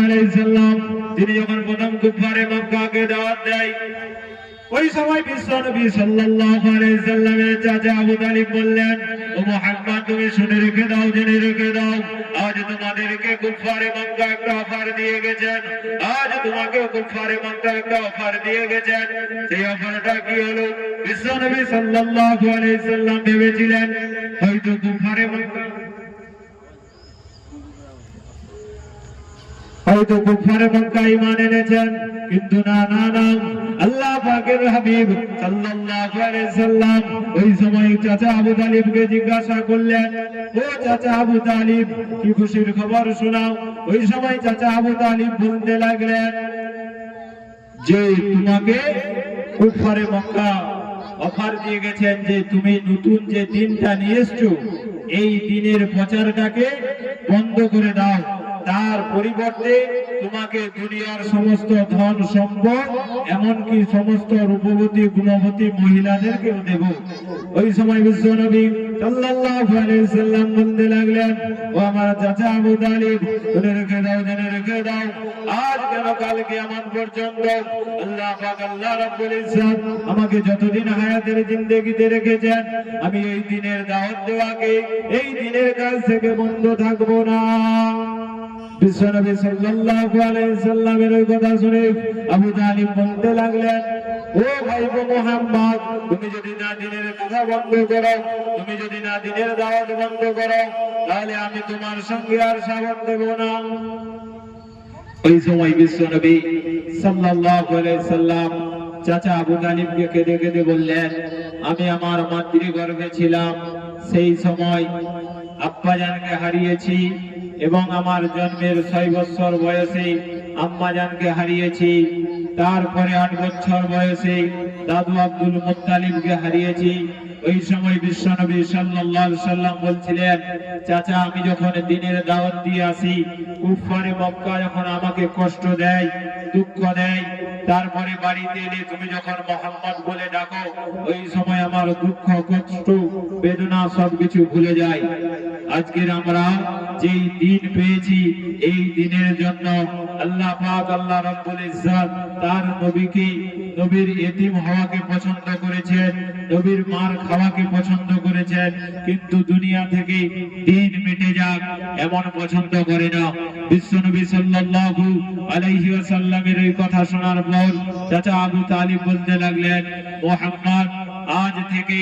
আলাইহি সাল্লাম তিনি যখন প্রথম কুফারে মক্কাকে দাওয়াত দেয়, ওই সময় বিশ্বনবী সাল্লাল্লাহু আলাইহি সাল্লামের চাচা আবু তালিব বললেন, ও মুহাম্মদ তুমি শুনে রেখে দাও, জেনে রেখে দাও, আজ তোমাদেরকে কুফারে মক্কা একটা অফার দিয়ে গেছেন, আজ তোমাকে কুফারে মক্কা একটা অফার দিয়ে গেছেন। সেই অফারটা কি হলো? বিশ্বনবী সাল্লাল্লাহু আলাইহি সাল্লাম ভেবেছিলেন হয়তো কুফারে মক্কা ঈমান এনেছেন, কিন্তু না, আল্লাহ পাকের হাবিব সাল্লাল্লাহু আলাইহি সাল্লাম ওই সময় চাচা আবু তালিবকে জিজ্ঞাসা করলেন, ও চাচা আবু তালিব কি খুশির খবর শোনাও। ওই সময় চাচা আবু তালিব বলতে লাগলেন যে তোমাকে কুফারে মক্কা অফার দিয়ে গেছেন যে তুমি নতুন যে দিনটা নিয়ে এসছো এই দিনের প্রচারটাকে বন্ধ করে দাও, তার পরিবর্তে তোমাকে দুনিয়ার সমস্ত ধন সম্পদ এমনকি সমস্ত রূপবতী গুণবতী মহিলাদেরকেও দেব। ওই সময় বিশ্বনবী সাল্লাল্লাহু আলাইহি সাল্লাম বলতে লাগলেন, ও আমার চাচা আবু তালিব শুনে রেখে দাও, জেনে রেখে দাও, আজ কেন কাল কিয়ামত পর্যন্ত আল্লাহ পাক আল্লাহ রাব্বুল ইজ্জত আমাকে যতদিন হায়াতের জিন্দেগিতে রেখেছেন আমি এই দিনের দাওয়াত দেওয়াকে, এই দিনের কাজ থেকে বন্ধ থাকবো না। বিশ্বনবী সাল্লাল্লাহু আলাইহি সাল্লামের ওই কথা শুনে আবু তালিব বলতে লাগলেন, ও ভাইপো মুহাম্মদ তুমি যদি না দিনের কথা বন্ধ করো, তুমি যদি না দিনের দাওয়াত বন্ধ করো, তাহলে আমি তোমার সঙ্গে আর সাবন দেব না। ওই সময় বিশ্বনবী সাল্লাল্লাহু আলাইহি সাল্লাম চাচা আবু তালিবকে কেঁদে কেঁদে বললেন, আমি আমার মাতৃগর্ভে ছিলাম, সেই সময় আব্বাজানকে হারিয়েছি এবং আমার জন্মের 6 বছর বয়সে আম্মাজানকে হারিয়েছি, তারপরে 8 বছর বয়সে দাদু আব্দুল মুত্তালিবকে হারিয়েছি। ওই সময় বিশ্বনবী সাল্লাল্লাহু আলাইহি সাল্লাম বলছিলেন, চাচা আমি যখন দিনের দাওয়াত দিয়ে আসি, কুফারে মক্কা যখন আমাকে কষ্ট দেয়, দুঃখ দেয়, তারপরে বাড়িতে এলে তুমি যখন মুহাম্মদ বলে ডাকো, ওই সময় আমার দুঃখ কষ্ট বেদনা সবকিছু ভুলে যায়। আজকের আমরা যেই দিন পেয়েছি এই দিনের জন্য আল্লাহ পাক আল্লাহ রাব্বুল ইজ্জত তার নবীকে, নবীর এতিম হওয়াকে পছন্দ করেছেন, নবীর মার খাওয়াকে পছন্দ করেছেন, কিন্তু দুনিয়া থেকে দিন মিটে যাক এমন পছন্দ করে না। বিশ্বনবী সাল্লাল্লাহু আলাইহি ওয়াসাল্লামের এই কথা শোনার পর চাচা আবু তালিব বলতে লাগলেন, মুহাম্মদ আজ থেকে